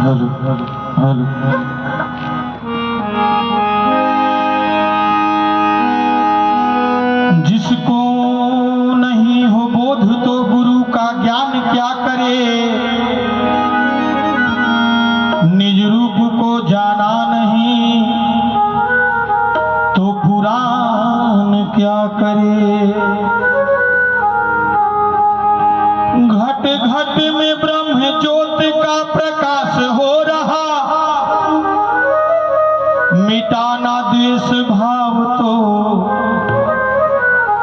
Hello hello. जिसको नहीं हो बोध तो गुरु का ज्ञान क्या करे, निज रूप को जाना नहीं तो पुराण क्या करे। घट घट में ब्रह्म ज्योत का प्रकाश हो रहा, मिटाना द्वेष भाव तो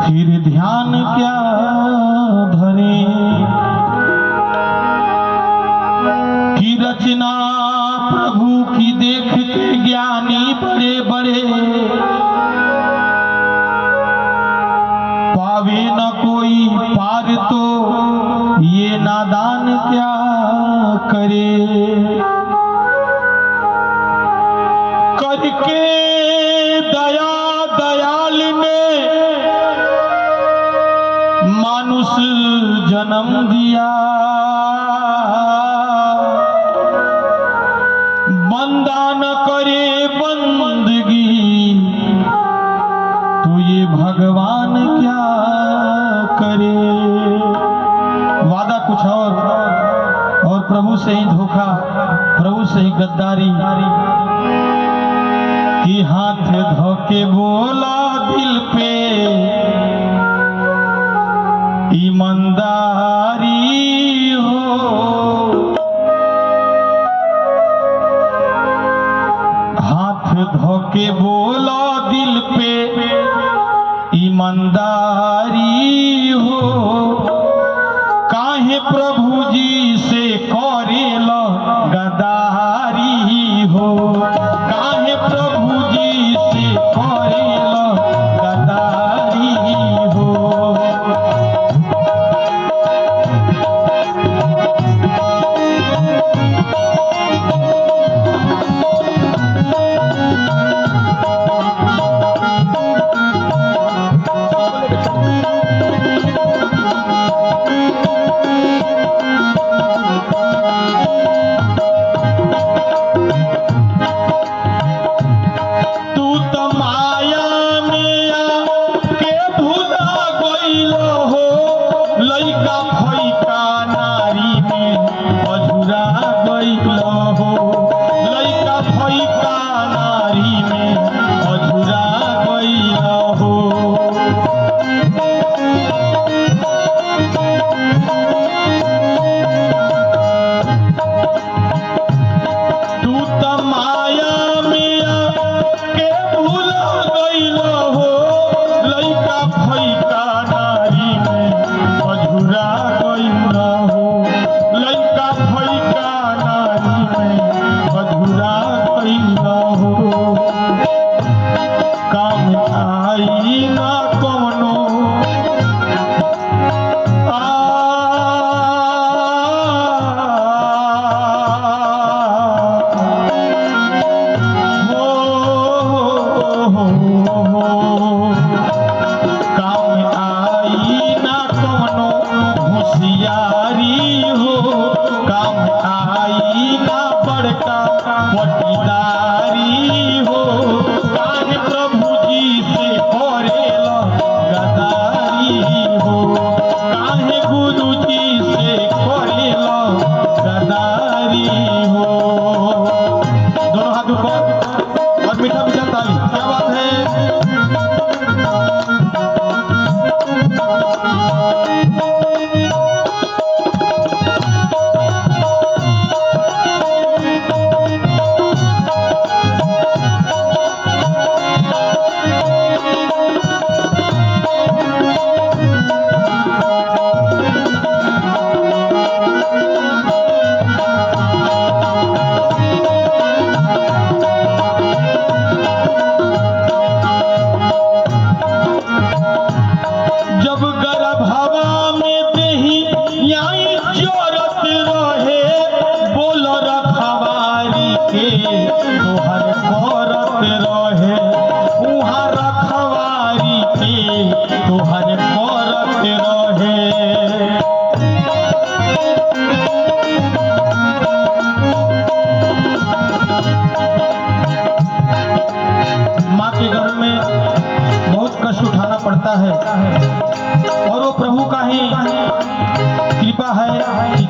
फिर ध्यान क्या धरे। की रचना प्रभु की देख के ज्ञानी बड़े बड़े, पावे न कोई पार तो ये नादान क्या करे। करके दया दयाल ने मानुष जन्म दिया, बंदा न करे बंदगी तो ये भगवान क्या करे। वादा कुछ और प्रभु से ही धोखा, प्रभु से ही गद्दारी। कि हाथ धोके बोला दिल पे ईमानदारी हो, हाथ धोके बोला दिल पे ईमानदारी हो। काहे प्रभु जी से करेला गद्दारी हो, काहे प्रभु जी से करेला गद्दारी हो।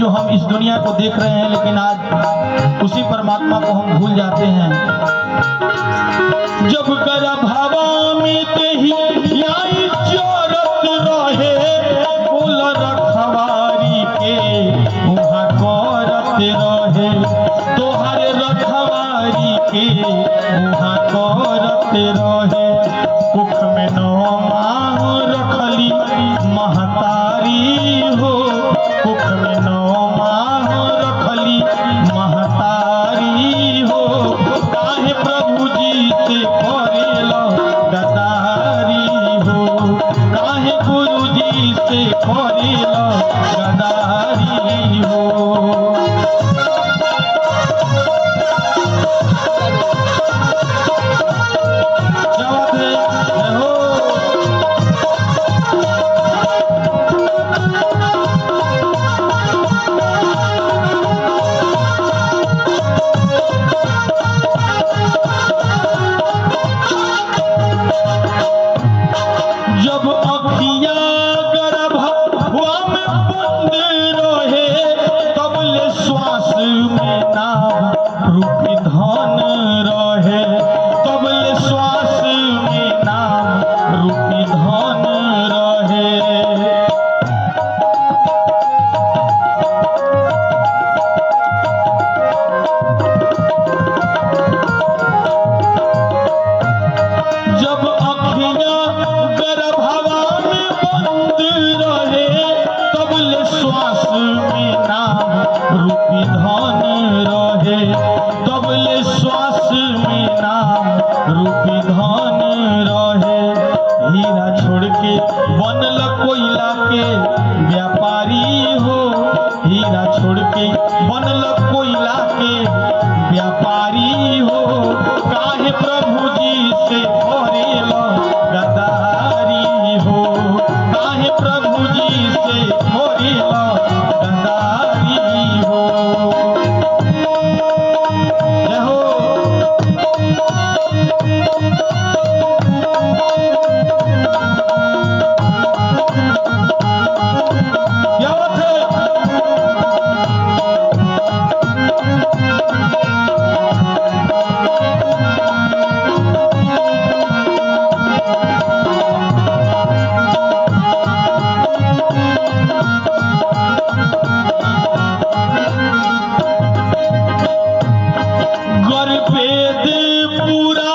जो हम इस दुनिया को देख रहे हैं, लेकिन आज उसी परमात्मा को हम भूल जाते हैं। जब गर्भवा में तेही आई चरत रहे, बोल रखवारी के उहाँ करत रहे, तोहरे रखवारी के उहाँ करत रहे। कुख में 9 माह रखली महतारी हो, कुख में 9 माह रखली महतारी हो। काहे प्रभु जी से करेला गदारी हो, काहे गुरु जी से करेला गदारी हो। जब अखिया गर्भवा में बंद रहे, तब ले श्वास में नाम रूपी धन रहे, तब ले श्वास में नाम रूपी धन रहे। जब अखिया गर्भवा में बंद रहे, तब ले श्वास में नाम रूपी धन रहे, तब ले श्वास में नाम रूपी धन रहे। हीरा छोड़ के बनल कोयला के व्यापारी हो, हीरा छोड़ के बनल कोयला के व्यापारी हो। काहे प्रभु जी से करेला गदारी हो, काहे प्रभु जी से करेला गदारी हो। जय हो। क्या बात है? वेद पूरा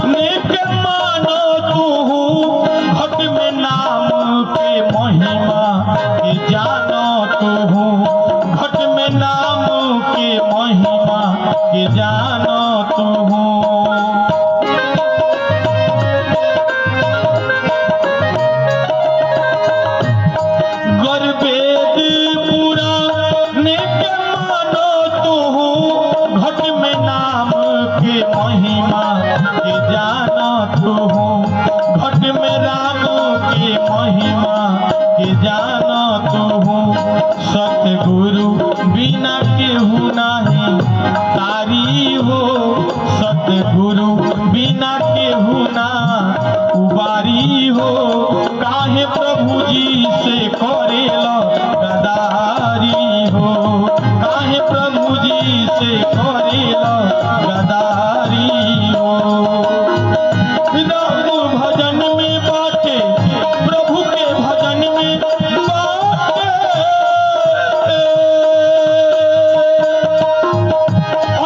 नेक मानो तू, घट में नाम के महिमा के जानो तू, घट में नाम के महिमा के जानो तू। वेद पूरा नेक मानो तू, घट में नाम के महिमा के जाना तू, घट में राम के महिमा के जाना तू। सतगुरु बिना केहू नाही तारी हो, सतगुरु बिना केहू ना उबारी हो। काहे प्रभु जी से करेला गदारी हो, काहे प्रभु जी से करेला गदारी हो। राम भजन में बाटे, प्रभु के भजन में बाटे,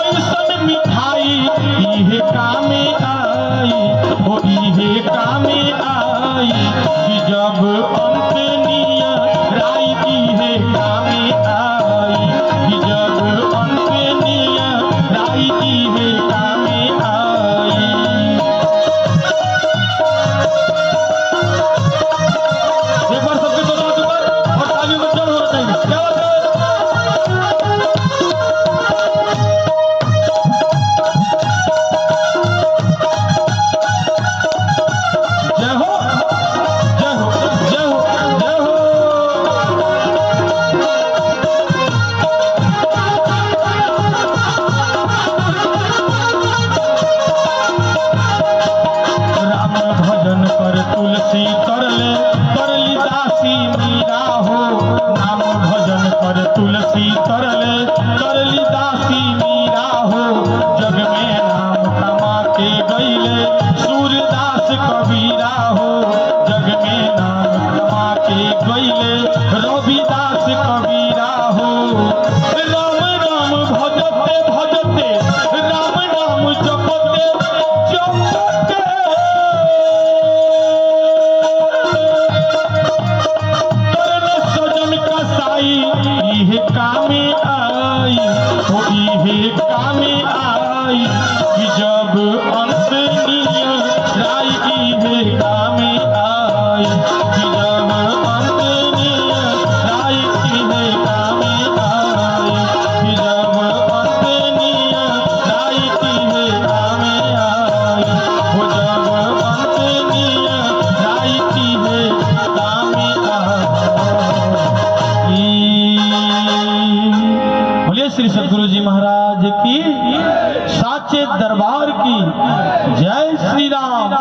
ऐसन मिठाई इहे कामे आई, हो इहे कामे आई। कि जब अंत निया राई इहे कामे आई, कि जब अंत निया इहे कामे आई कि जब अंत नियत राई इहे कामे आई कि जब अंत नियत राई इहे कामे आई कि जब अंत नियत राई इहे कामे आई हो जब अंत नियत राई इहे कामे आई। बोलिए श्री सद्गुरु जी महाराज की, साचे दरबार की जय श्री राम।